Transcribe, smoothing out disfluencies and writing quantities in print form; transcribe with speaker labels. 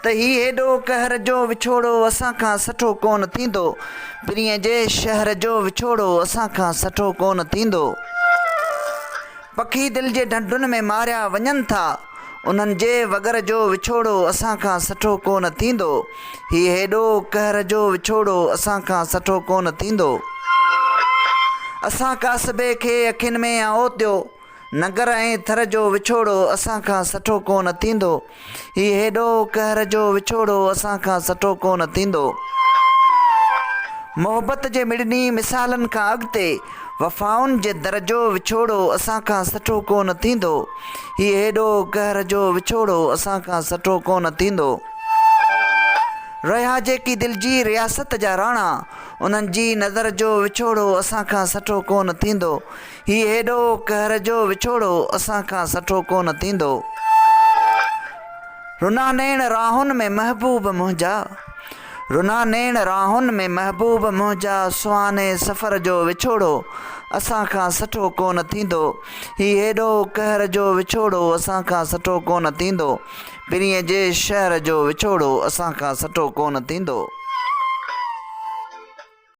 Speaker 1: त ही हेॾो कहर जो विछोड़ो असां खां सठो कोन थींदो। पिरीअ जे शहर जो विछोड़ो असां खां सठो कोन थींदो। पखी दिलि जे ढंढुनि में मारिया वञनि था, उन्हनि जे वगर जो विछोड़ो असां खां सठो कोन थींदो। ही हेॾो कहर जो विछोड़ो असां खां सठो कोन थींदो। असां कासबे खे अखियुनि में ओतियो, नगर ऐं थर जो विछोड़ो असां खां सठो कोन थींदो। ही हेॾो कहर जो विछोड़ो असां खां सठो कोन थींदो। मोहबत जे मिड़नी मिसालनि खां अॻिते वफ़ाउनि जे दर जो विछोड़ो असां खां सठो कोन थींदो। ही हेॾो कहर जो विछोड़ो असां खां सठो कोन थींदो। रहिया जेकी दिलि जी रियासत जा राणा, उन्हनि जी नज़र जो विछोड़ो असां खां सठो कोन थींदो। ही हेॾो कहर जो विछोड़ो असां खां सठो कोन थींदो। रुना नैण राहुनि में महबूब मुंहिंजा, रुना नैण राहुनि में महबूब मुंहिंजा, सुहाने सफ़र जो विछोड़ो असां खां सठो कोन थींदो। ही हेॾो कहर जो विछोड़ो असां खां सठो कोन थींदो। पिरीअ जे शहर जो विछोड़ो असां खां सठो कोन थींदो।